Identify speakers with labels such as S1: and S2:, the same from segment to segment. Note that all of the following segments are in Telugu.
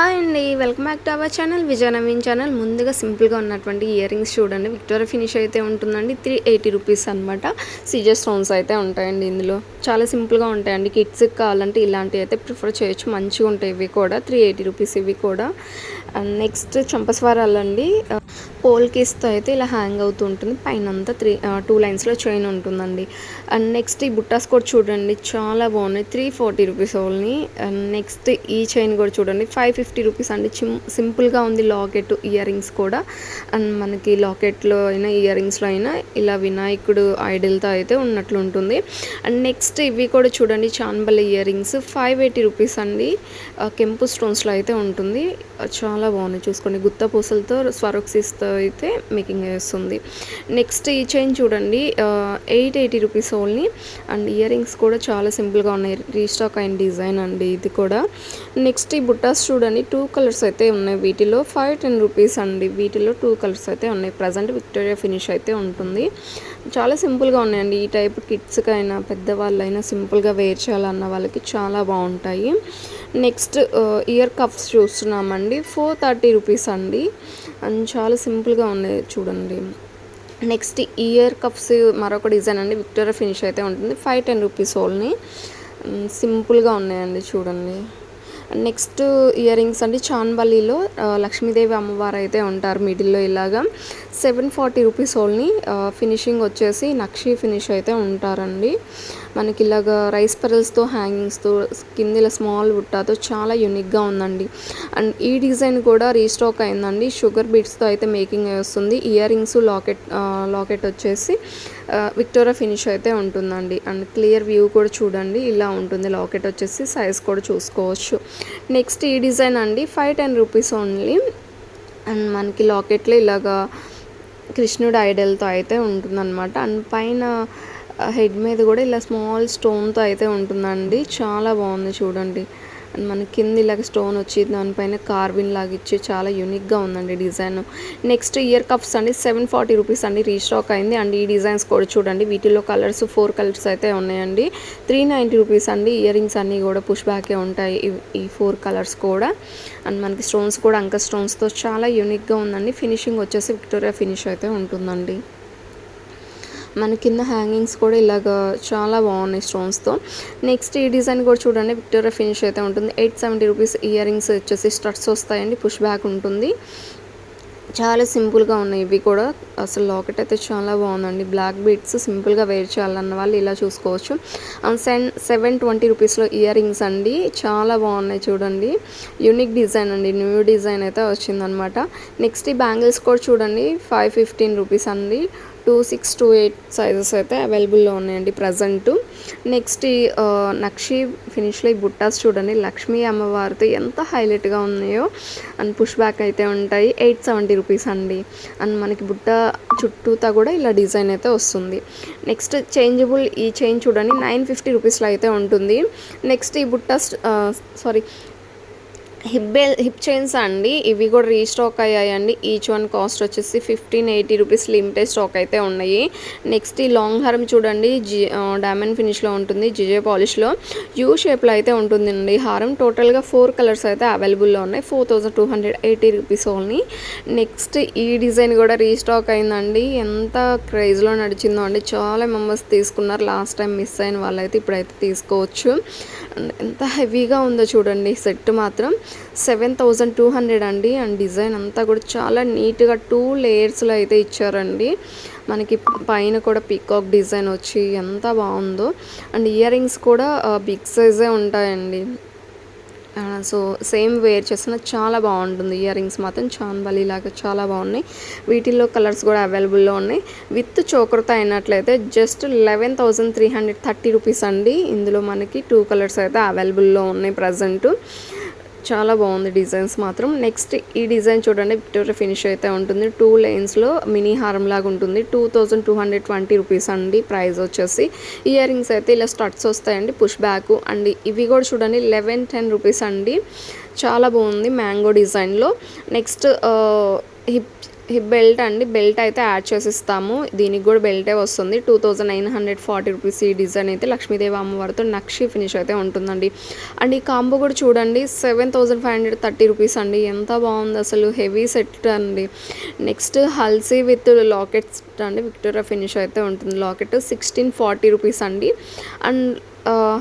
S1: హాయ్ అండి, welcome back to our channel Vijaya Naveen channel. ముందుగా సింపుల్గా ఉన్నటువంటి ఇయర్ రింగ్స్ చూడండి. విక్టోరియా ఫినిష్ అయితే ఉంటుందండి. 380 రూపీస్ అనమాట. సీజర్ స్టోన్స్ అయితే ఉంటాయండి. ఇందులో చాలా సింపుల్గా ఉంటాయండి. కిడ్స్కి కావాలంటే ఇలాంటివి అయితే ప్రిఫర్ చేయొచ్చు. మంచిగా ఉంటాయి ఇవి కూడా. 380 రూపీస్ ఇవి కూడా. నెక్స్ట్ చంపస్వరాలండి. పోల్ కేస్తో అయితే ఇలా హ్యాంగ్ అవుతూ ఉంటుంది. పైన అంతా 2 లైన్స్లో చైన్ ఉంటుందండి. అండ్ నెక్స్ట్ ఈ బుట్టాస్ కూడా చూడండి, చాలా బాగున్నాయి. 340 రూపీస్ ఓన్లీ. అండ్ నెక్స్ట్ ఈ చైన్ కూడా చూడండి, 550 రూపీస్ అండి. సింపుల్గా ఉంది. లాకెట్ ఇయర్ రింగ్స్ కూడా. అండ్ మనకి లాకెట్లో అయినా ఇయర్ రింగ్స్లో అయినా ఇలా వినాయకుడు ఐడల్తో అయితే ఉన్నట్లు ఉంటుంది. అండ్ నెక్స్ట్ ఇవి కూడా చూడండి, చాన్బల్ ఇయర్ రింగ్స్ 580 రూపీస్ అండి. కెంపు స్టోన్స్లో అయితే ఉంటుంది. చాలా బాగున్నాయి చూసుకోండి. గుత్త పూసలతో స్వరోక్సిస్తో అయితే మేకింగ్ చేస్తుంది. నెక్స్ట్ ఈ చైన్ చూడండి, 880 rupees only. And ear rings కూడా చాలా సింపుల్గా ఉన్నాయి. రీస్టాక్ అయిన డిజైన్ అండి ఇది కూడా. నెక్స్ట్ ఈ బుట్టాస్ చూడండి, 2 కలర్స్ అయితే ఉన్నాయి. వీటిలో 510 రూపీస్ అండి. వీటిలో 2 కలర్స్ అయితే ఉన్నాయి. ప్రజెంట్ విక్టోరియా ఫినిష్ అయితే ఉంటుంది. చాలా సింపుల్గా ఉన్నాయండి. ఈ టైప్ కిడ్స్కి అయినా పెద్దవాళ్ళైనా సింపుల్గా వేర్ చేయాలన్న వాళ్ళకి చాలా బాగుంటాయి. నెక్స్ట్ ఇయర్ కప్స్ చూస్తున్నామండి, 430 రూపీస్ అండి. అండ్ చాలా సింపుల్గా ఉన్నాయి చూడండి. నెక్స్ట్ ఇయర్ కప్స్ మరొక డిజైన్ అండి. విక్టోరియా ఫినిష్ అయితే ఉంటుంది. 510 రూపీస్ ఓన్లీ. సింపుల్గా ఉన్నాయండి చూడండి. నెక్స్ట్ ఇయర్ రింగ్స్ అండి, చాన్బల్లిలో లక్ష్మీదేవి అమ్మవారు అయితే ఉంటారు మిడిల్లో ఇలాగా. 740 రూపీస్ ఓన్లీ. ఫినిషింగ్ వచ్చేసి నక్షి ఫినిష్ అయితే ఉంటారండి. మనకి ఇలాగా రైస్ పెరల్స్తో హ్యాంగింగ్స్తో కింద ఇలా స్మాల్ బుట్టాతో చాలా యూనిక్గా ఉందండి. అండ్ ఈ డిజైన్ కూడా రీస్టాక్ అయిందండి. షుగర్ బీట్స్తో అయితే మేకింగ్ వస్తుంది. ఇయర్ రింగ్స్ లాకెట్ వచ్చేసి విక్టోరియా ఫినిష్ అయితే ఉంటుందండి. అండ్ క్లియర్ వ్యూ కూడా చూడండి, ఇలా ఉంటుంది. లాకెట్ వచ్చేసి సైజ్ కూడా చూసుకోవచ్చు. నెక్స్ట్ ఈ డిజైన్ అండి, 510 రూపీస్ ఓన్లీ. అండ్ మనకి లాకెట్లో ఇలాగా కృష్ణుడు ఐడల్తో అయితే ఉంటుందన్నమాట. అండ్ పైన హెడ్ మీద కూడా ఇలా స్మాల్ స్టోన్తో అయితే ఉంటుందండి. చాలా బాగుంది చూడండి. అండ్ మన కింద ఇలాగ స్టోన్ వచ్చి దానిపైన కార్విన్ లాగా ఇచ్చి చాలా యూనిక్గా ఉందండి డిజైన్. నెక్స్ట్ ఇయర్ కప్స్ అండి, 740 రూపీస్ అండి. రీస్టాక్ అయింది. అండ్ ఈ డిజైన్స్ కూడా చూడండి, వీటిలో కలర్స్ 4 కలర్స్ అయితే ఉన్నాయండి. 390 రూపీస్ అండి. ఇయర్ రింగ్స్ అన్నీ కూడా పుష్ బ్యాకే ఉంటాయి ఈ 4 కలర్స్ కూడా. అండ్ మనకి స్టోన్స్ కూడా అంక స్టోన్స్తో చాలా యూనిక్గా ఉందండి. ఫినిషింగ్ వచ్చేసి విక్టోరియా ఫినిష్ అయితే ఉంటుందండి. మన కింద హ్యాంగింగ్స్ కూడా ఇలాగ చాలా బాగున్నాయి స్టోన్స్తో. నెక్స్ట్ ఈ డిజైన్ కూడా చూడండి, విక్టోరియా ఫినిష్ అయితే ఉంటుంది. 870 రూపీస్. ఇయర్ రింగ్స్ వచ్చేసి స్టడ్స్ వస్తాయండి, పుష్ బ్యాక్ ఉంటుంది. చాలా సింపుల్గా ఉన్నాయి ఇవి కూడా. అసలు లాకెట్ అయితే చాలా బాగుందండి. బ్లాక్ బీడ్స్ సింపుల్గా వేర్ చేయాలన్న వాళ్ళు ఇలా చూసుకోవచ్చు. 720 రూపీస్లో ఇయర్ రింగ్స్ అండి. చాలా బాగున్నాయి చూడండి. యూనిక్ డిజైన్ అండి, న్యూ డిజైన్ అయితే వచ్చిందనమాట. నెక్స్ట్ ఈ బ్యాంగిల్స్ కూడా చూడండి, 515 రూపీస్ అండి. 26 to 8 సైజెస్ అయితే అవైలబుల్లో ఉన్నాయండి ప్రజెంట్. నెక్స్ట్ ఈ నక్షి ఫినిష్లో ఈ బుట్టాస్ చూడండి, లక్ష్మీ అమ్మవారితో ఎంత హైలైట్గా ఉన్నాయో. అండ్ పుష్ బ్యాక్ అయితే ఉంటాయి. 870 రూపీస్ అండి. అండ్ మనకి బుట్ట చుట్టూతా కూడా ఇలా డిజైన్ అయితే వస్తుంది. నెక్స్ట్ చేంజబుల్ ఈ చైన్ చూడండి, 950 రూపీస్లో అయితే ఉంటుంది. నెక్స్ట్ ఈ బుట్టాస్ హిప్ చైన్స్ అండి. ఇవి కూడా రీస్టాక్ అయ్యాయండి. ఈచ్ వన్ కాస్ట్ వచ్చేసి 1580 రూపీస్. లిమిటెడ్ స్టాక్ అయితే ఉన్నాయి. నెక్స్ట్ ఈ లాంగ్ హారం చూడండి, డైమండ్ ఫినిష్లో ఉంటుంది. జిజే పాలిష్లో యూ షేప్లో అయితే ఉంటుందండి హారం. టోటల్గా 4 కలర్స్ అయితే అవైలబుల్లో ఉన్నాయి. 4280 రూపీస్ ఓన్లీ. నెక్స్ట్ ఈ డిజైన్ కూడా రీస్టాక్ అయిందండి. ఎంత క్రేజ్లో నడిచిందో అండి. చాలా మెంబర్స్ తీసుకున్నారు. లాస్ట్ టైం మిస్ అయిన వాళ్ళైతే ఇప్పుడైతే తీసుకోవచ్చు. ఎంత హెవీగా ఉందో చూడండి. సెట్ మాత్రం 7200 అండి. అండ్ డిజైన్ అంతా కూడా చాలా నీట్గా 2 లేయర్స్లో అయితే ఇచ్చారండి. మనకి పైన కూడా పీకాక్ డిజైన్ వచ్చి ఎంత బాగుందో. అండ్ ఇయర్ రింగ్స్ కూడా బిగ్ సైజే ఉంటాయండి. సో సేమ్ వేర్ చేసిన చాలా బాగుంటుంది. ఇయర్ రింగ్స్ మాత్రం చాన్బలి లాగా చాలా బాగున్నాయి. వీటిల్లో కలర్స్ కూడా అవైలబుల్లో ఉన్నాయి. విత్ చోకర్తో అయినట్లయితే జస్ట్ 11,330 రూపీస్ అండి. ఇందులో మనకి 2 కలర్స్ అయితే అవైలబుల్లో ఉన్నాయి ప్రజెంట్. చాలా బాగుంది డిజైన్స్ మాత్రం. నెక్స్ట్ ఈ డిజైన్ చూడండి, విక్టోరియా ఫినిష్ అయితే ఉంటుంది. 2 లైన్స్లో మినీ హారం లాగా ఉంటుంది. 2220 రూపీస్ అండి ప్రైస్ వచ్చేసి. ఇయర్ రింగ్స్ అయితే ఇలా స్టడ్స్ వస్తాయండి, పుష్ బ్యాక్. అండ్ ఇవి కూడా చూడండి, 1110 రూపీస్ అండి. చాలా బాగుంది మ్యాంగో డిజైన్లో. నెక్స్ట్ హిప్ బెల్ట్ అండి, బెల్ట్ అయితే యాడ్ చేసిస్తాము. దీనికి కూడా బెల్టే వస్తుంది. 2940 రూపీస్ ఈ డిజైన్ అయితే లక్ష్మీదేవి అమ్మవారితో నక్షి ఫినిష్ అయితే ఉంటుందండి. అండ్ ఈ కాంబో కూడా చూడండి 7530 రూపీస్ అండి. ఎంత బాగుంది అసలు, హెవీ సెట్ అండి. నెక్స్ట్ హల్సీ విత్ లాకెట్స్ అండి, విక్టోరియా ఫినిష్ అయితే ఉంటుంది. లాకెట్ 1640 రూపీస్ అండి. అండ్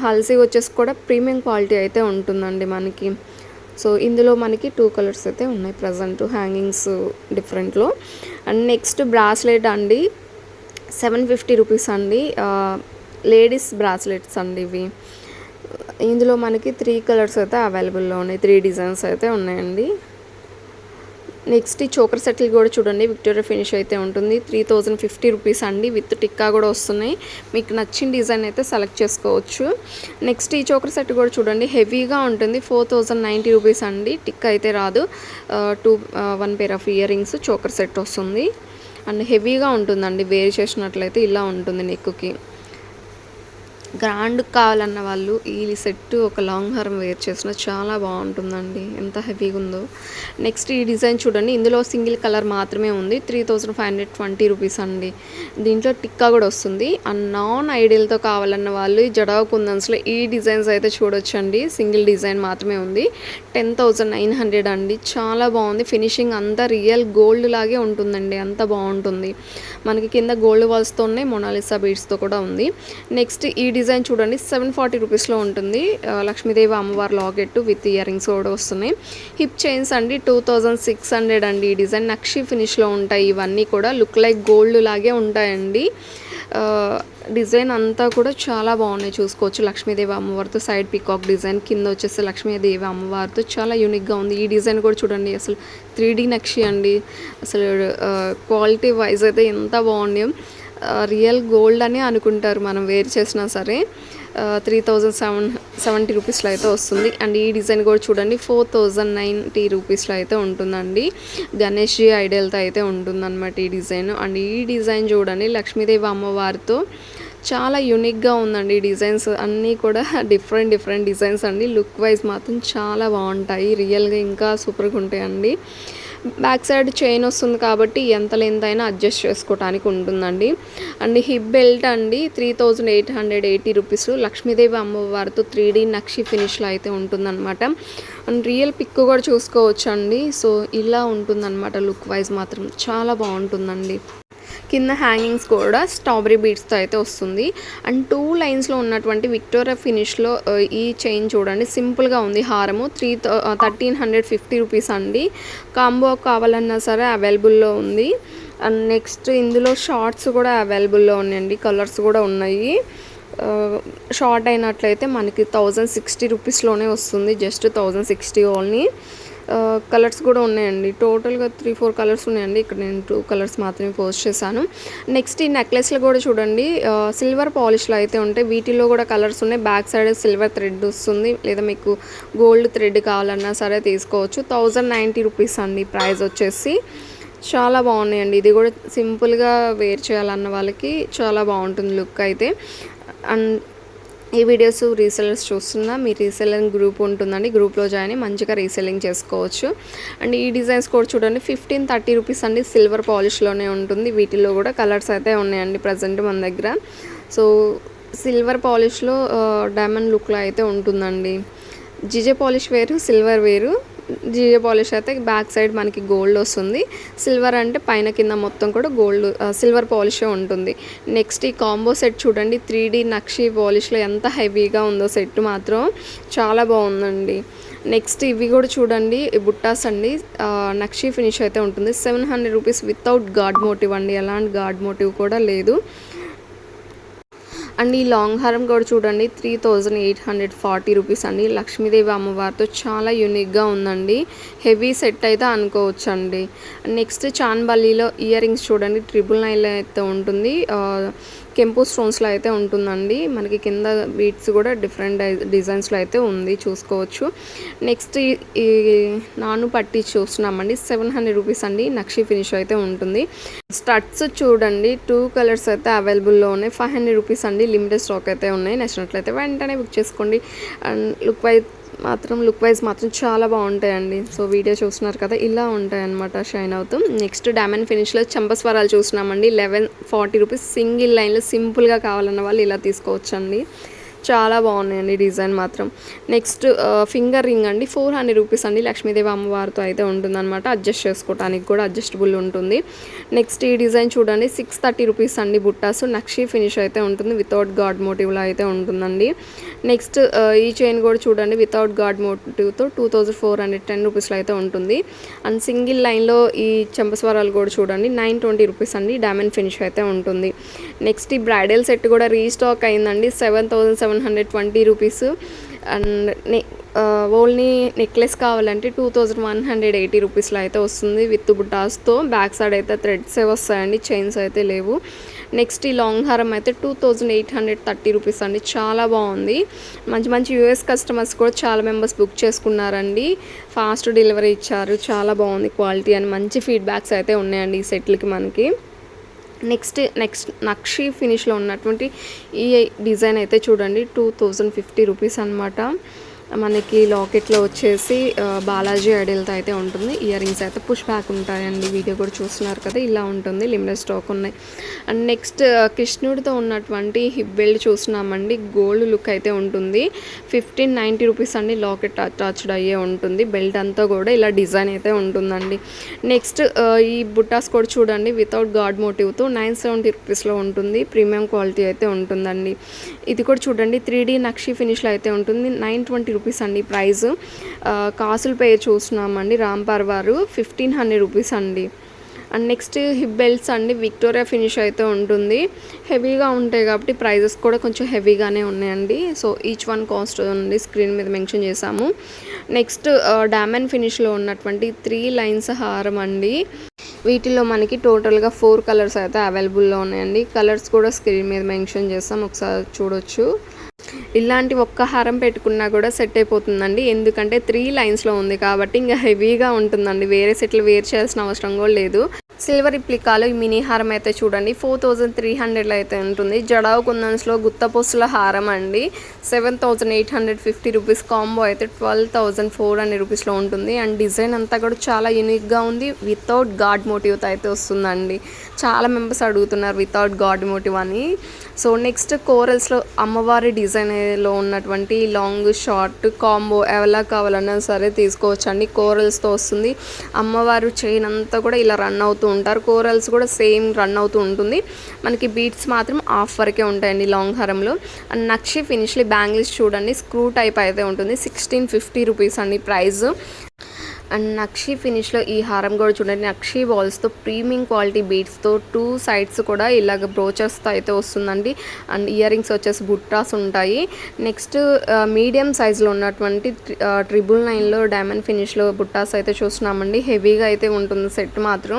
S1: హల్సీ వచ్చేసి కూడా ప్రీమియం క్వాలిటీ అయితే ఉంటుందండి మనకి. సో ఇందులో మనకి 2 కలర్స్ అయితే ఉన్నాయి ప్రజెంట్, హ్యాంగింగ్స్ డిఫరెంట్లో. అండ్ నెక్స్ట్ బ్రాస్లెట్ అండి 750 రూపీస్ అండి. లేడీస్ బ్రాస్లెట్స్ అండి ఇవి. ఇందులో మనకి 3 కలర్స్ అయితే అవైలబుల్లో ఉన్నాయి, 3 డిజైన్స్ అయితే ఉన్నాయండి. నెక్స్ట్ ఈ చోకర్ సెట్లు కూడా చూడండి, విక్టోరియా ఫినిష్ అయితే ఉంటుంది. 3050 రూపీస్ అండి, విత్ టిక్కా కూడా వస్తున్నాయి. మీకు నచ్చిన డిజైన్ అయితే సెలెక్ట్ చేసుకోవచ్చు. నెక్స్ట్ ఈ చోకర్ సెట్ కూడా చూడండి, హెవీగా ఉంటుంది. 4090 రూపీస్ అండి, టిక్ అయితే రాదు. 1 pair of ear rings choker set వస్తుంది. అండ్ హెవీగా ఉంటుందండి, వేర్ చేసినట్లయితే ఇలా ఉంటుంది నెక్కి. గ్రాండ్ కావాలన్న వాళ్ళు ఈ సెట్ ఒక లాంగ్ హారం వేర్ చేసిన చాలా బాగుంటుందండి, ఎంత హెవీగా ఉందో. నెక్స్ట్ ఈ డిజైన్ చూడండి, ఇందులో సింగిల్ కలర్ మాత్రమే ఉంది. 3520 రూపీస్ అండి. దీంట్లో టిక్కా కూడా వస్తుంది. అండ్ నాన్ ఐడియల్తో కావాలన్న వాళ్ళు ఈ జడావ్ కుందన్స్లో ఈ డిజైన్స్ అయితే చూడొచ్చండి. సింగిల్ డిజైన్ మాత్రమే ఉంది. 10,900 అండి, చాలా బాగుంది. ఫినిషింగ్ అంతా రియల్ గోల్డ్ లాగే ఉంటుందండి, అంత బాగుంటుంది. మనకి కింద గోల్డ్ వాల్స్తో ఉన్నాయి, మొనాలిసా బీడ్స్తో కూడా ఉంది. నెక్స్ట్ ఈ డిజైన్ చూడండి 740 రూపీస్లో ఉంటుంది. లక్ష్మీదేవి అమ్మవారి లాకెట్ విత్ ఇయర్ రింగ్స్ కూడా వస్తున్నాయి. హిప్ చైన్స్ అండి 2600 అండి. ఈ డిజైన్ నక్షి ఫినిష్లో ఉంటాయి. ఇవన్నీ కూడా లుక్ లైక్ గోల్డ్ లాగే ఉంటాయండి. డిజైన్ అంతా కూడా చాలా బాగున్నాయి, చూసుకోవచ్చు. లక్ష్మీదేవి అమ్మవారితో సైడ్ పికాక్ డిజైన్, కింద వచ్చేసి లక్ష్మీదేవి అమ్మవారితో చాలా యూనిక్గా ఉంది. ఈ డిజైన్ కూడా చూడండి, అసలు 3D నక్షి అండి. అసలు క్వాలిటీ వైజ్ అయితే ఎంత బాగున్నాయో, రియల్ గోల్డ్ అని అనుకుంటారు మనం వేర్ చేసినా సరే. 3070 రూపీస్లో అయితే వస్తుంది. అండ్ ఈ డిజైన్ కూడా చూడండి 4090 రూపీస్లో అయితే ఉంటుందండి. గణేష్ జీ ఐడియల్తో అయితే ఉంటుందన్నమాట ఈ డిజైన్. అండ్ ఈ డిజైన్ చూడండి లక్ష్మీదేవి అమ్మవారితో చాలా యూనిక్గా ఉందండి. ఈ డిజైన్స్ అన్నీ కూడా డిఫరెంట్ డిజైన్స్ అండి. లుక్ వైజ్ మాత్రం చాలా బాగుంటాయి, రియల్గా ఇంకా సూపర్గా ఉంటాయండి. బ్యాక్ సైడ్ చైన్ వస్తుంది కాబట్టి ఎంత లెంత్ అయినా అడ్జస్ట్ చేసుకోవడానికి ఉంటుందండి. అండ్ హిప్ బెల్ట్ అండి 3880 రూపీస్. లక్ష్మీదేవి అమ్మవారితో 3D నక్షి ఫినిష్లో అయితే ఉంటుందన్నమాట. అండ్ రియల్ పిక్ కూడా చూసుకోవచ్చు అండి. సో ఇలా ఉంటుందన్నమాట, లుక్ వైజ్ మాత్రం చాలా బాగుంటుందండి. కింద హ్యాంగింగ్స్ కూడా స్ట్రాబెరీ బీడ్స్తో అయితే వస్తుంది. అండ్ 2 లైన్స్లో ఉన్నటువంటి విక్టోరియా ఫినిష్లో ఈ చైన్ చూడండి, సింపుల్గా ఉంది. హారము 1350 రూపీస్ అండి. కాంబో కావాలన్నా సరే అవైలబుల్లో ఉంది. అండ్ నెక్స్ట్ ఇందులో షార్ట్స్ కూడా అవైలబుల్లో ఉన్నాయండి, కలర్స్ కూడా ఉన్నాయి. షార్ట్ అయినట్లయితే మనకి 1060 రూపీస్లోనే వస్తుంది, జస్ట్ 1060 ఓన్లీ. కలర్స్ కూడా ఉన్నాయండి, టోటల్గా 3-4 కలర్స్ ఉన్నాయండి. ఇక్కడ నేను 2 కలర్స్ మాత్రమే పోస్ట్ చేశాను. నెక్స్ట్ ఈ నెక్లెస్లు కూడా చూడండి, సిల్వర్ పాలిష్లో అయితే ఉంటాయి. వీటిలో కూడా కలర్స్ ఉన్నాయి. బ్యాక్ సైడ్ సిల్వర్ థ్రెడ్ వస్తుంది, లేదా మీకు గోల్డ్ థ్రెడ్ కావాలన్నా సరే తీసుకోవచ్చు. 1090 రూపీస్ అండి ప్రైస్ వచ్చేసి. చాలా బాగున్నాయండి. ఇది కూడా సింపుల్గా వేర్ చేయాలన్న వాళ్ళకి చాలా బాగుంటుంది లుక్ అయితే. అండ్ ఈ వీడియోస్ రీసెల్లర్స్ చూస్తున్నా, మీ రీసెల్లింగ్ గ్రూప్ ఉంటుందండి, గ్రూప్లో జాయిన్ అయ్యి మంచిగా రీసెల్లింగ్ చేసుకోవచ్చు. అండ్ ఈ డిజైన్స్ కూడా చూడండి 1530 రూపీస్ అండి, సిల్వర్ పాలిష్లోనే ఉంటుంది. వీటిలో కూడా కలర్స్ అయితే ఉన్నాయండి ప్రజెంట్ మన దగ్గర. సో సిల్వర్ పాలిష్లో డైమండ్ లుక్లో అయితే ఉంటుందండి. జిజే పాలిష్ వేరు, సిల్వర్ వేరు. జిజే పాలిష్ అయితే బ్యాక్ సైడ్ మనకి గోల్డ్ వస్తుంది, సిల్వర్ అంటే పైన కింద మొత్తం కూడా గోల్డ్ సిల్వర్ పాలిషే ఉంటుంది. నెక్స్ట్ ఈ కాంబో సెట్ చూడండి 3D నక్షి పాలిష్లో ఎంత హెవీగా ఉందో సెట్ మాత్రం చాలా బాగుందండి. నెక్స్ట్ ఇవి కూడా చూడండి బుట్టాస్ అండి, నక్షి ఫినిష్ అయితే ఉంటుంది. 700 రూపీస్ వితౌట్ గాడ్ మోటివ్ అండి, ఎలాంటి గాడ్ మోటివ్ కూడా లేదు. అండ్ ఈ లాంగ్ హారం కూడా చూడండి 3840 రూపీస్ అండి. లక్ష్మీదేవి అమ్మవారితో చాలా యూనిక్గా ఉందండి, హెవీ సెట్ అయితే అనుకోవచ్చు అండి. నెక్స్ట్ చాన్బల్లీలో ఇయర్ రింగ్స్ చూడండి 999 అయితే ఉంటుంది. కెంపు స్టోన్స్లో అయితే ఉంటుందండి. మనకి కింద బీట్స్ కూడా డిఫరెంట్ డిజైన్స్లో అయితే ఉంది, చూసుకోవచ్చు. నెక్స్ట్ ఈ నాను పట్టి చూస్తున్నామండి 700 రూపీస్ అండి, నక్షి ఫినిష్ అయితే ఉంటుంది. స్టడ్స్ చూడండి 2 కలర్స్ అయితే అవైలబుల్లో ఉన్నాయి. 500 రూపీస్ అండి, లిమిటెడ్ స్టాక్ అయితే ఉన్నాయి. నచ్చినట్లయితే వెంటనే బుక్ చేసుకోండి. అండ్ లుక్ వైజ్ మాత్రం లుక్ వైజ్ మాత్రం చాలా బాగుంటాయండి. సో వీడియో చూస్తున్నారు కదా, ఇలా ఉంటాయన్నమాట షైన్ అవుతూ. నెక్స్ట్ డైమండ్ ఫినిష్లో చంపస్వరాలు చూసినామండి. 1140 రూపీస్. సింగిల్ లైన్లో సింపుల్గా కావాలన్న వాళ్ళు ఇలా తీసుకోవచ్చండి. చాలా బాగున్నాయండి డిజైన్ మాత్రం. నెక్స్ట్ ఫింగర్ రింగ్ అండి, 400 రూపీస్ అండి. లక్ష్మీదేవి అమ్మవారితో అయితే ఉంటుందన్నమాట. అడ్జస్ట్ చేసుకోవడానికి కూడా అడ్జస్టబుల్ ఉంటుంది. నెక్స్ట్ ఈ డిజైన్ చూడండి, 630 రూపీస్ అండి. బుట్టాసు నక్షి ఫినిష్ అయితే ఉంటుంది, వితౌట్ గాడ్ మోటివ్లో అయితే ఉంటుందండి. నెక్స్ట్ ఈ చైన్ కూడా చూడండి, వితౌట్ గాడ్ మోటివ్తో 2410 రూపీస్లో అయితే ఉంటుంది. అండ్ సింగిల్ లైన్లో ఈ చెంపస్వరాలు కూడా చూడండి, 920 రూపీస్ అండి. డైమండ్ ఫినిష్ అయితే ఉంటుంది. నెక్స్ట్ ఈ బ్రైడల్ సెట్ కూడా రీస్టాక్ అయిందండి, 7720 రూపీస్. అండ్ ఓన్లీ నెక్లెస్ కావాలంటే 2180 రూపీస్లో అయితే వస్తుంది, విత్ బుటాస్తో. బ్యాక్ సైడ్ అయితే థ్రెడ్స్ వస్తాయండి, చైన్స్ అయితే లేవు. నెక్స్ట్ ఈ లాంగ్ హారం అయితే 2830 రూపీస్ అండి. చాలా బాగుంది. మంచి మంచి యూఎస్ కస్టమర్స్ కూడా చాలా మెంబర్స్ బుక్ చేసుకున్నారండి. ఫాస్ట్ డెలివరీ ఇచ్చారు, చాలా బాగుంది క్వాలిటీ అని మంచి ఫీడ్బ్యాక్స్ అయితే ఉన్నాయండి ఈ సెట్లకి మనకి. నెక్స్ట్ నక్షి ఫినిష్లో ఉన్నటువంటి ఈ డిజైన్ అయితే చూడండి, 2050 రూపీస్ అనమాట. మనకి లాకెట్లో వచ్చేసి బాలాజీ ఐడియల్తో అయితే ఉంటుంది. ఇయర్ రింగ్స్ అయితే పుష్ బ్యాక్ ఉంటాయండి. వీడియో కూడా చూస్తున్నారు కదా, ఇలా ఉంటుంది. లిమిటెడ్ స్టాక్ ఉన్నాయి. అండ్ నెక్స్ట్ కృష్ణుడితో ఉన్నటువంటి హిప్ బెల్ట్ చూస్తున్నామండి. గోల్డ్ లుక్ అయితే ఉంటుంది, 1590 రూపీస్ అండి. లాకెట్ అటాచ్డ్ అయ్యే ఉంటుంది. బెల్ట్ అంతా కూడా ఇలా డిజైన్ అయితే ఉంటుందండి. నెక్స్ట్ ఈ బుట్టాస్ కూడా చూడండి, వితౌట్ గాడ్ మోటివ్తో 970 రూపీస్లో ఉంటుంది. ప్రీమియం క్వాలిటీ అయితే ఉంటుందండి. ఇది కూడా చూడండి, 3D నక్షి ఫినిష్లో అయితే ఉంటుంది, 920 రూపీస్ అండి ప్రైస్. కాసుల పేరు చూస్తున్నామండి, రాంపార్ వారు 1500 రూపీస్ అండి. అండ్ నెక్స్ట్ హిప్ బెల్ట్స్ అండి, విక్టోరియా ఫినిష్ అయితే ఉంటుంది. హెవీగా ఉంటాయి కాబట్టి ప్రైజెస్ కూడా కొంచెం హెవీగానే ఉన్నాయండి. సో ఈచ్ వన్ కాస్ట్ ఉంది, స్క్రీన్ మీద మెన్షన్ చేశాము. నెక్స్ట్ డైమండ్ ఫినిష్లో ఉన్నటువంటి 3 లైన్స్ హారం అండి. వీటిలో మనకి టోటల్గా 4 కలర్స్ అయితే అవైలబుల్లో ఉన్నాయండి. కలర్స్ కూడా స్క్రీన్ మీద మెన్షన్ చేస్తాం, ఒకసారి చూడొచ్చు. ఇలాంటి ఒక్క హారం పెట్టుకున్నా కూడా సెట్ అయిపోతుందండి, ఎందుకంటే 3 లైన్స్లో ఉంది కాబట్టి ఇంకా హెవీగా ఉంటుందండి. వేరే సెట్లు వేర్ చేయాల్సిన అవసరం కూడా లేదు. సిల్వర్ రిప్లికాలో ఈ మినీ హారం అయితే చూడండి, 4300లో అయితే ఉంటుంది. జడావు కుందన్స్లో గుత్తపొస్సుల హారం అండి, 7850 రూపీస్. కాంబో అయితే 12400 రూపీస్లో ఉంటుంది. అండ్ డిజైన్ అంతా కూడా చాలా యూనిక్గా ఉంది, వితౌట్ గాడ్ మోటివ్తో అయితే వస్తుందండి. చాలా మెంబర్స్ అడుగుతున్నారు వితౌట్ గాడ్ మోటివ్ అని. సో నెక్స్ట్ కోరల్స్లో అమ్మవారి డిజైన్లో ఉన్నటువంటి లాంగ్ షార్ట్ కాంబో ఎలా కావాలన్నా సరే తీసుకోవచ్చండి. కోరల్స్తో వస్తుంది. అమ్మవారు చైన్ అంతా కూడా ఇలా రన్ అవుతూ ఉంటారు. కోరల్స్ కూడా సేమ్ రన్ అవుతూ ఉంటుంది. మనకి బీట్స్ మాత్రం హాఫ్ వరకే ఉంటాయండి లాంగ్ హారంలో. అండ్ నక్షి ఫినిష్లీ బ్యాంగిల్స్ చూడండి, స్క్రూ టైప్ అయితే ఉంటుంది, 1650 రూపీస్ అండి ప్రైస్. అండ్ నక్షి ఫినిష్లో ఈ హారం కూడా చూడండి, నక్షి బాల్స్తో ప్రీమియం క్వాలిటీ బీడ్స్తో 2 సైడ్స్ కూడా ఇలాగ బ్రోచెస్తో అయితే వస్తుందండి. అండ్ ఇయర్ రింగ్స్ వచ్చేసి బుట్టాస్ ఉంటాయి. నెక్స్ట్ మీడియం సైజులో ఉన్నటువంటి 999లో డైమండ్ ఫినిష్లో బుట్టాస్ అయితే చూస్తున్నామండి. హెవీగా అయితే ఉంటుంది సెట్ మాత్రం.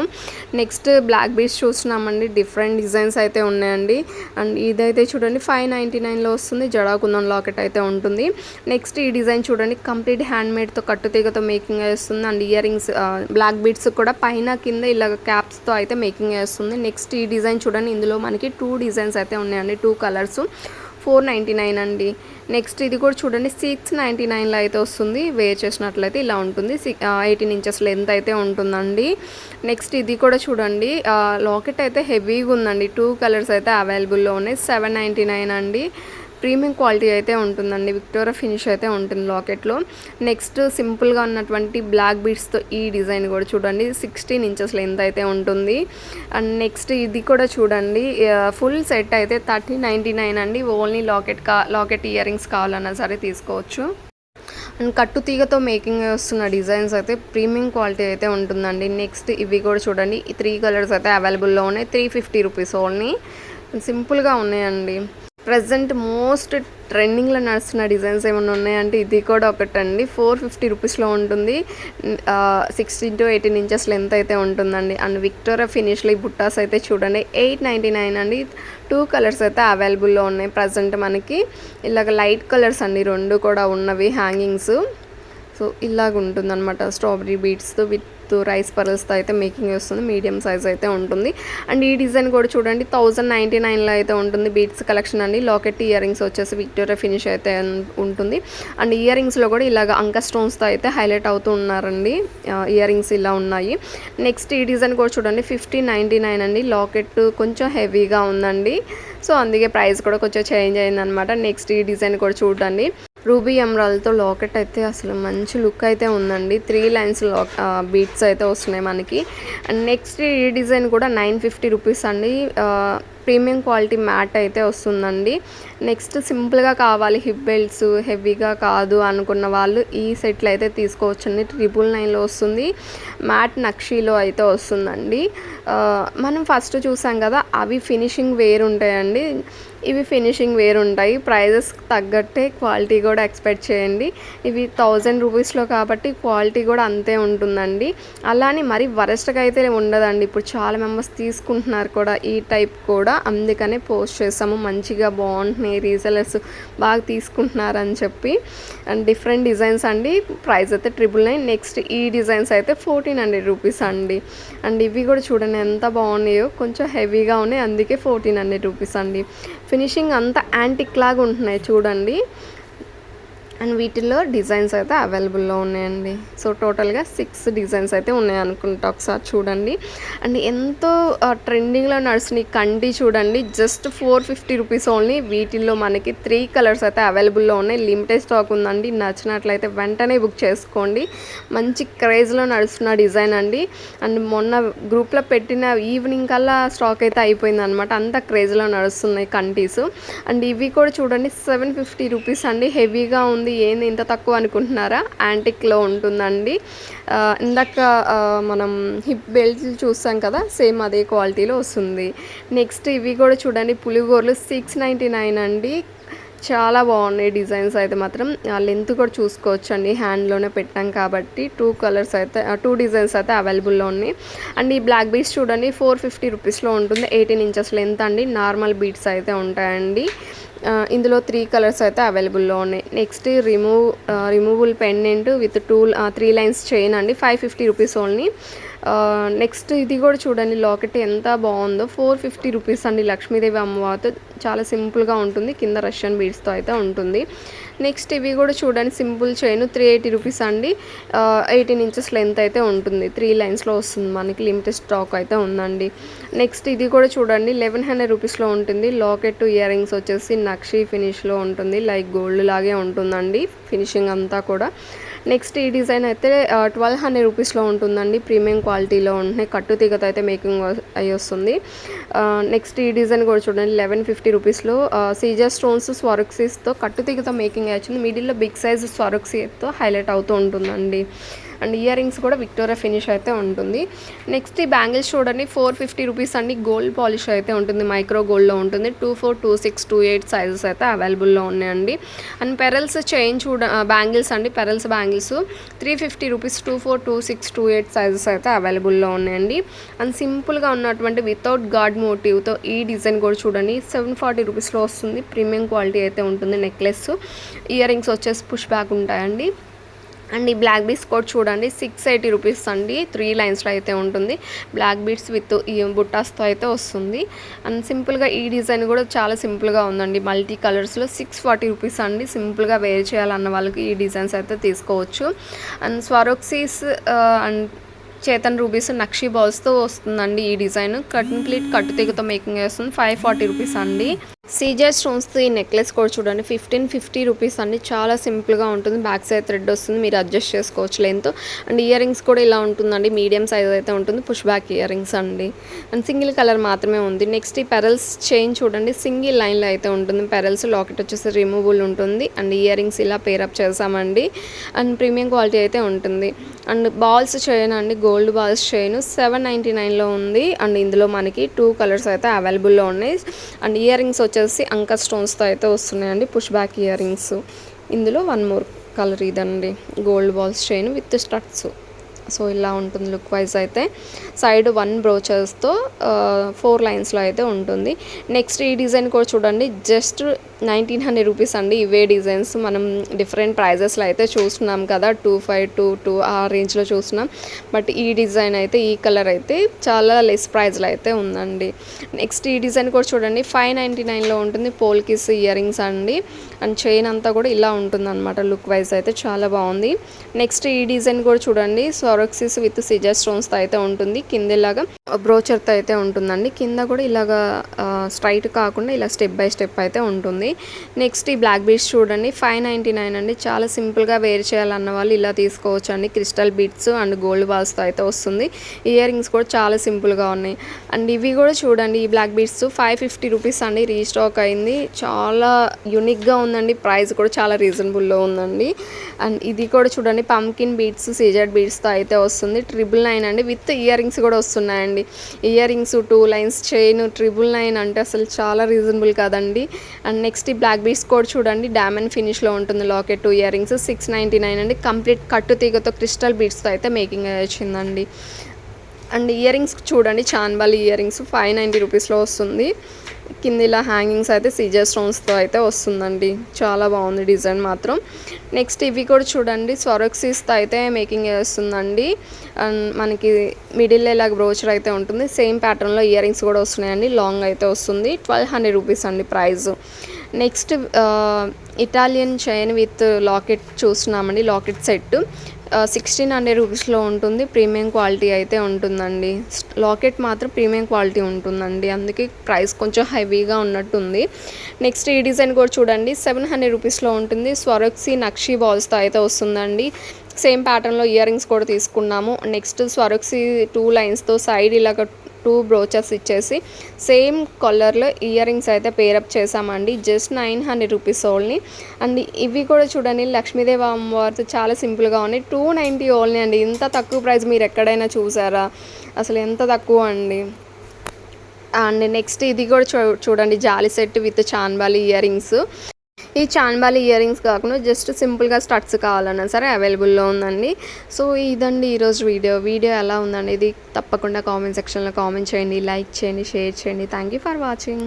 S1: నెక్స్ట్ బ్లాక్ బీడ్స్ చూస్తున్నామండి, డిఫరెంట్ డిజైన్స్ అయితే ఉన్నాయండి. అండ్ ఇదైతే చూడండి 599లో వస్తుంది, జడాకుందన్ లాకెట్ అయితే ఉంటుంది. నెక్స్ట్ ఈ డిజైన్ చూడండి, కంప్లీట్ హ్యాండ్మేడ్తో కట్టుతీగతో మేకింగ్ చేస్తుంది. And earrings black beads కూడా పైన కింద ఇలా క్యాప్స్తో అయితే మేకింగ్ చేస్తుంది. నెక్స్ట్ ఈ డిజైన్ చూడండి, ఇందులో మనకి 2 డిజైన్స్ అయితే ఉన్నాయండి, 2 కలర్స్, 499 అండి. నెక్స్ట్ ఇది కూడా చూడండి, 699లో అయితే వస్తుంది. వేర్ చేసినట్లయితే ఇలా ఉంటుంది, 18 ఇంచెస్ లెంత్ అయితే ఉంటుందండి. నెక్స్ట్ ఇది కూడా చూడండి, లాకెట్ అయితే హెవీగా ఉందండి. 2 కలర్స్ అయితే అవైలబుల్లో ఉన్నాయి, 799 అండి. ప్రీమియం క్వాలిటీ అయితే ఉంటుందండి, విక్టోరియా ఫినిష్ అయితే ఉంటుంది లాకెట్లో. నెక్స్ట్ సింపుల్గా ఉన్నటువంటి బ్లాక్ బీడ్స్తో ఈ డిజైన్ కూడా చూడండి, 16 ఇంచెస్ లెంత్ అయితే ఉంటుంది. అండ్ నెక్స్ట్ ఇది కూడా చూడండి, ఫుల్ సెట్ అయితే 3099 అండి. ఓన్లీ లాకెట్ ఇయర్ రింగ్స్ కావాలన్నా సరే తీసుకోవచ్చు. అండ్ కట్టు తీగతో మేకింగ్ వస్తున్న డిజైన్స్ అయితే ప్రీమియం క్వాలిటీ అయితే ఉంటుందండి. నెక్స్ట్ ఇవి కూడా చూడండి, 3 కలర్స్ అయితే అవైలబుల్లో ఉన్నాయి, 350 రూపీస్ ఓన్లీ. సింపుల్గా ఉన్నాయండి. ప్రజెంట్ మోస్ట్ ట్రెండింగ్లో నడుస్తున్న డిజైన్స్ ఏమైనా ఉన్నాయంటే ఇది కూడా ఒకటండి, 450 రూపీస్లో ఉంటుంది. 16 to 18 ఇంచెస్ లెంత్ అయితే ఉంటుందండి. అండ్ విక్టోరియా ఫినిష్లో ఈ బుట్టాస్ అయితే చూడండి, 899 అండి. 2 కలర్స్ అయితే అవైలబుల్లో ఉన్నాయి ప్రజెంట్ మనకి. ఇలాగ లైట్ కలర్స్ అండి, 2 కూడా ఉన్నవి హ్యాంగింగ్స్. సో ఇలాగ ఉంటుందన్నమాట. స్ట్రాబెరీ బీడ్స్తో విత్ రైస్ పర్ల్స్తో అయితే మేకింగ్ వస్తుంది. మీడియం సైజ్ అయితే ఉంటుంది. అండ్ ఈ డిజైన్ కూడా చూడండి 1099లో అయితే ఉంటుంది. బీడ్స్ కలెక్షన్ అండి. లాకెట్ ఇయర్ రింగ్స్ వచ్చేసి విక్టోరియా ఫినిష్ అయితే ఉంటుంది. అండ్ ఇయర్ రింగ్స్లో కూడా ఇలాగ అంక స్టోన్స్తో అయితే హైలైట్ అవుతూ ఉన్నారండి. ఇయర్ రింగ్స్ ఇలా ఉన్నాయి. నెక్స్ట్ ఈ డిజైన్ కూడా చూడండి 1599 అండి. లాకెట్ కొంచెం హెవీగా ఉందండి. సో అందుకే ప్రైస్ కూడా కొంచెం చేంజ్ అయిందనమాట. నెక్స్ట్ ఈ డిజైన్ కూడా చూడండి. రూబీ ఎమరాల్డ్తో లాకెట్ అయితే అసలు మంచి లుక్ అయితే ఉందండి. 3 లైన్స్ బీట్స్ అయితే వస్తున్నాయి మనకి. అండ్ నెక్స్ట్ ఈ డిజైన్ కూడా 950 రూపీస్ అండి. ప్రీమియం క్వాలిటీ మ్యాట్ అయితే వస్తుందండి. నెక్స్ట్ సింపుల్గా కావాలి, హిప్ బెల్ట్స్ హెవీగా కాదు అనుకున్న వాళ్ళు ఈ సెట్లు అయితే తీసుకోవచ్చండి. 999లో వస్తుంది. మ్యాట్ నక్షీలో అయితే వస్తుందండి. మనం ఫస్ట్ చూసాం కదా, అవి ఫినిషింగ్ వేరు ఉంటాయండి, ఇవి ఫినిషింగ్ వేరు ఉంటాయి. ప్రైజెస్ తగ్గట్టే క్వాలిటీ కూడా ఎక్స్పెక్ట్ చేయండి. ఇవి 1000 రూపీస్లో కాబట్టి క్వాలిటీ కూడా అంతే ఉంటుందండి. అలానే మరి వరస్ట్గా అయితే ఉండదండి. ఇప్పుడు చాలా మెంబర్స్ తీసుకుంటున్నారు కూడా ఈ టైప్ కూడా, అందుకనే పోస్ట్ చేసాము. మంచిగా బాగుంటున్నాయి, రీసెలర్స్ బాగా తీసుకుంటున్నారని చెప్పి. అండ్ డిఫరెంట్ డిజైన్స్ అండి. ప్రైస్ అయితే 999. నెక్స్ట్ ఈ డిజైన్స్ అయితే 1400 రూపీస్ అండి. అండ్ ఇవి కూడా చూడండి ఎంత బాగున్నాయో, కొంచెం హెవీగా ఉన్నాయి, అందుకే 1400 రూపీస్ అండి. ఫినిషింగ్ అంతా యాంటిక్ లాగా ఉంటున్నాయి చూడండి. అండ్ వీటిల్లో డిజైన్స్ అయితే అవైలబుల్లో ఉన్నాయండి. సో టోటల్గా 6 డిజైన్స్ అయితే ఉన్నాయి అనుకుంటా, ఒకసారి చూడండి. అండ్ ఎంతో ట్రెండింగ్లో నడుస్తుంది కండి చూడండి. Just 450 rupees only. వీటిల్లో మనకి 3 కలర్స్ అయితే అవైలబుల్లో ఉన్నాయి. లిమిటెడ్ స్టాక్ ఉందండి. నచ్చినట్లయితే వెంటనే బుక్ చేసుకోండి. మంచి క్రేజ్లో నడుస్తున్న డిజైన్ అండి. అండ్ మొన్న గ్రూప్లో పెట్టిన ఈవినింగ్ కల్లా స్టాక్ అయితే అయిపోయింది అనమాట. అంత క్రేజ్లో నడుస్తున్నాయి కంటీస్. అండ్ ఇవి కూడా చూడండి 750 రూపీస్ అండి. హెవీగా ఉంది. ఏంది ఇంత తక్కువ అనుకుంటున్నారా? యాంటిక్లో ఉంటుందండి. ఇందాక మనం హిప్ బెల్ట్ చూసాం కదా, సేమ్ అదే క్వాలిటీలో వస్తుంది. నెక్స్ట్ ఇవి కూడా చూడండి పులిగోర్లు 699 అండి. చాలా బాగున్నాయి డిజైన్స్ అయితే మాత్రం. లెంత్ కూడా చూసుకోవచ్చు అండి, హ్యాండ్లోనే పెట్టాం కాబట్టి. 2 డిజైన్స్ అయితే అవైలబుల్లో ఉన్నాయి. అండ్ ఈ బ్లాక్ బీడ్స్ చూడండి 450 రూపీస్లో ఉంటుంది. 18 ఇంచెస్ లెంత్ అండి. నార్మల్ బీడ్స్ అయితే ఉంటాయండి. ఇందులో 3 కలర్స్ అయితే అవైలబుల్లో ఉన్నాయి. Next removable pendant with 3 lines chain అండి. 550 రూపీస్ ఓన్లీ. నెక్స్ట్ ఇది కూడా చూడండి లాకెట్ ఎంత బాగుందో. 450 రూపీస్ అండి. లక్ష్మీదేవి అమ్మవారితో చాలా సింపుల్గా ఉంటుంది. కింద రష్యన్ బీడ్స్తో అయితే ఉంటుంది. నెక్స్ట్ ఇవి కూడా చూడండి సింపుల్ చైన్ 380 రూపీస్ అండి. 18 ఇంచెస్ లెంత్ అయితే ఉంటుంది. 3 లైన్స్లో వస్తుంది మనకి. లిమిటెడ్ స్టాక్ అయితే ఉందండి. నెక్స్ట్ ఇది కూడా చూడండి 1100 రూపీస్లో ఉంటుంది. లాకెట్ ఇయర్ రింగ్స్ వచ్చేసి నక్షి ఫినిష్లో ఉంటుంది. లైక్ గోల్డ్ లాగే ఉంటుందండి ఫినిషింగ్ అంతా కూడా. నెక్స్ట్ ఈ డిజైన్ అయితే 1200 రూపీస్లో ఉంటుందండి. ప్రీమియం క్వాలిటీలో ఉంటున్నాయి. కట్టు తీగతో అయితే మేకింగ్ అయ్యి వస్తుంది. నెక్స్ట్ ఈ డిజైన్ కూడా చూడండి 1150 రూపీస్లో సీజర్ స్టోన్స్ స్వరక్సీస్తో కట్టు తీగతో మేకింగ్ వచ్చింది. మిడిల్లో బిగ్ సైజ్ స్వరక్సీతో హైలైట్ అవుతూ ఉంటుందండి. అండ్ ఇయర్ రింగ్స్ కూడా విక్టోరియా ఫినిష్ అయితే ఉంటుంది. నెక్స్ట్ ఈ బ్యాంగిల్స్ చూడండి 450 రూపీస్ అండి. గోల్డ్ పాలిష్ అయితే ఉంటుంది. మైక్రో గోల్డ్లో ఉంటుంది. 24, 26, 28 సైజెస్ అయితే అవైలబుల్లో ఉన్నాయండి. అండ్ పెరల్స్ చైన్ బ్యాంగిల్స్ అండి. Pearls bangles 350 rupees. 24, 26, 28 సైజెస్ అయితే అవైలబుల్లో ఉన్నాయండి. అండ్ సింపుల్గా ఉన్నటువంటి వితౌట్ గాడ్ మోటివ్తో ఈ డిజైన్ కూడా చూడండి 740 రూపీస్లో వస్తుంది. ప్రీమియం క్వాలిటీ అయితే ఉంటుంది. నెక్లెస్ ఇయర్ రింగ్స్ వచ్చేసి పుష్ బ్యాక్ ఉంటాయండి. అండ్ ఈ బ్లాక్ బీడ్స్ కూడా చూడండి 680 రూపీస్ అండి. 3 లైన్స్లో అయితే ఉంటుంది. బ్లాక్ బీడ్స్ విత్ ఈ బుట్టాస్తో అయితే వస్తుంది. అండ్ సింపుల్గా ఈ డిజైన్ కూడా చాలా సింపుల్గా ఉందండి. మల్టీ కలర్స్లో 640 రూపీస్ అండి. సింపుల్గా వేర్ చేయాలన్న వాళ్ళకి ఈ డిజైన్స్ అయితే తీసుకోవచ్చు. అండ్ స్వరోక్సీస్ అండ్ చేతన్ రూబీస్ నక్షి బాల్స్తో వస్తుందండి ఈ డిజైన్. కంప్లీట్ కట్టు తీగతో మేకింగ్ చేస్తుంది. 540 రూపీస్ అండి. సీజర్ స్టోన్స్తో ఈ నెక్లెస్ కూడా చూడండి 1550 రూపీస్ అండి. చాలా సింపుల్గా ఉంటుంది. బ్యాక్ సైడ్ థ్రెడ్ వస్తుంది. మీరు అడ్జస్ట్ చేసుకోవచ్చు లెంత్. అండ్ ఇయర్ రింగ్స్ కూడా ఇలా ఉంటుందండి. మీడియం సైజ్ అయితే ఉంటుంది. పుష్ బ్యాక్ ఇయర్ రింగ్స్ అండి. అండ్ సింగిల్ కలర్ మాత్రమే ఉంది. నెక్స్ట్ ఈ పెరల్స్ చైన్ చూడండి సింగిల్ లైన్లో అయితే ఉంటుంది. పెరల్స్ లాకెట్ వచ్చేసి రిమూవబుల్ ఉంటుంది. అండ్ ఇయర్ రింగ్స్ ఇలా పేరప్ చేసామండి. అండ్ ప్రీమియం క్వాలిటీ అయితే ఉంటుంది. అండ్ బాల్స్ చైన్ అండి. గోల్డ్ బాల్స్ చైన్ 799లో ఉంది. అండ్ ఇందులో మనకి 2 కలర్స్ అయితే అవైలబుల్లో ఉన్నాయి. అండ్ ఇయర్ రింగ్స్ వచ్చేసి అంక స్టోన్స్తో అయితే వస్తున్నాయండి. Push back ear rings. ఇందులో 1 మోర్ కలర్ ఇదండి. Gold balls chain with studs. So ఇలా ఉంటుంది లుక్ వైజ్ అయితే. సైడ్ 1 బ్రోచర్స్తో 4 లైన్స్లో అయితే ఉంటుంది. నెక్స్ట్ ఈ డిజైన్ కూడా చూడండి, జస్ట్ 1900 రూపీస్ అండి. ఇవే డిజైన్స్ మనం డిఫరెంట్ ప్రైజెస్లో అయితే చూస్తున్నాం కదా, 2522 ఆ రేంజ్లో చూస్తున్నాం. బట్ ఈ డిజైన్ అయితే, ఈ కలర్ అయితే చాలా లెస్ ప్రైజ్లో అయితే ఉందండి. నెక్స్ట్ ఈ డిజైన్ కూడా చూడండి, 599లో ఉంటుంది. పోల్కిస్ ఇయర్ రింగ్స్ అండి, అండ్ చైన్ అంతా కూడా ఇలా ఉంటుంది అనమాట. లుక్ వైజ్ అయితే చాలా బాగుంది. నెక్స్ట్ ఈ డిజైన్ కూడా చూడండి, స్వరక్సిస్ విత్ సిజర్ స్టోన్స్తో అయితే ఉంటుంది. కింద ఇలాగా బ్రోచర్తో అయితే ఉంటుందండి. కింద కూడా ఇలాగా స్ట్రైట్ కాకుండా ఇలా స్టెప్ బై స్టెప్ అయితే ఉంటుంది. నెక్స్ట్ ఈ బ్లాక్ బీడ్స్ చూడండి, 599 అండి. చాలా సింపుల్గా వేర్ చేయాలన్న వాళ్ళు ఇలా తీసుకోవచ్చు అండి. క్రిస్టల్ బీడ్స్ అండ్ గోల్డ్ బాల్స్తో అయితే వస్తుంది. ఇయర్ రింగ్స్ కూడా చాలా సింపుల్గా ఉన్నాయి. అండ్ ఇవి కూడా చూడండి, ఈ బ్లాక్ బీడ్స్ 550 రూపీస్ అండి. రీస్టాక్ అయింది, చాలా యూనిక్గా ఉందండి. ప్రైస్ కూడా చాలా రీజనబుల్లో ఉందండి. అండ్ ఇది కూడా చూడండి, పంకిన్ బీడ్స్ సీజెడ్ బీడ్స్తో అయితే వస్తుంది. 999 అండి. విత్ ఇయర్ రింగ్స్ కూడా వస్తున్నాయండి. ఇయర్ రింగ్స్ 2 లైన్స్ చైన్ 999 అంటే అసలు చాలా రీజనబుల్ కదండి. అండ్ నెక్స్ట్ ఈ బ్లాక్ బీడ్స్ కూడా చూడండి, డైమండ్ ఫినిష్లో ఉంటుంది. లాకెట్ 2 ఇయర్ రింగ్స్ 699 అండి. కంప్లీట్ కట్టు తీగతో క్రిస్టల్ బీడ్స్తో అయితే మేకింగ్ వచ్చిందండి. అండ్ ఇయర్ రింగ్స్ చూడండి, చాన్బాలి ఇయర్ రింగ్స్ 590 రూపీస్లో వస్తుంది. కింద ఇలా హ్యాంగింగ్స్ అయితే సీజర్ స్టోన్స్తో అయితే వస్తుందండి. చాలా బాగుంది డిజైన్ మాత్రం. నెక్స్ట్ ఇవి కూడా చూడండి, స్వరక్సిస్తో అయితే మేకింగ్ చేస్తుందండి. అండ్ మనకి మిడిల్ ఇలా బ్రోచర్ అయితే ఉంటుంది. సేమ్ ప్యాటర్న్లో ఇయర్ రింగ్స్ కూడా వస్తున్నాయండి. లాంగ్ అయితే వస్తుంది. 1200 రూపీస్ అండి price. Next Italian chain with locket చూస్తున్నామండి. లాకెట్ సెట్ 1600 రూపీస్లో ఉంటుంది. ప్రీమియం క్వాలిటీ అయితే ఉంటుందండి. లాకెట్ మాత్రం ప్రీమియం క్వాలిటీ ఉంటుందండి, అందుకే ప్రైస్ కొంచెం హెవీగా ఉన్నట్టుంది. నెక్స్ట్ ఈ డిజైన్ కూడా చూడండి, 700 రూపీస్లో ఉంటుంది. స్వరక్సీ నక్షి బాల్స్తో అయితే వస్తుందండి. సేమ్ ప్యాటర్న్లో ఇయర్ రింగ్స్ కూడా తీసుకున్నాము. నెక్స్ట్ స్వరక్సీ 2 లైన్స్తో సైడ్ ఇలాగ 2 బ్రోచర్స్ ఇచ్చేసి సేమ్ కలర్లో ఇయర్ రింగ్స్ అయితే పేరప్ చేసామండి. Just 900 rupees only. అండ్ ఇవి కూడా చూడండి, లక్ష్మీదేవి అమ్మవారితో చాలా సింపుల్గా ఉన్నాయి. 290 ఓన్లీ అండి. ఇంత తక్కువ ప్రైస్ మీరు ఎక్కడైనా చూసారా? అసలు ఎంత తక్కువ అండి. అండ్ నెక్స్ట్ ఇది కూడా చూడండి, జాలి set with chandbali ear rings. ఈ చాన్బాలి ఇయర్ రింగ్స్ కాకుండా జస్ట్ సింపుల్గా స్టడ్స్ కావాలన్నా సరే అవైలబుల్లో ఉందండి. సో ఇదండి ఈరోజు వీడియో ఎలా ఉందండి ఇది తప్పకుండా కామెంట్ సెక్షన్లో కామెంట్ చేయండి, లైక్ చేయండి, షేర్ చేయండి. Thank you for watching.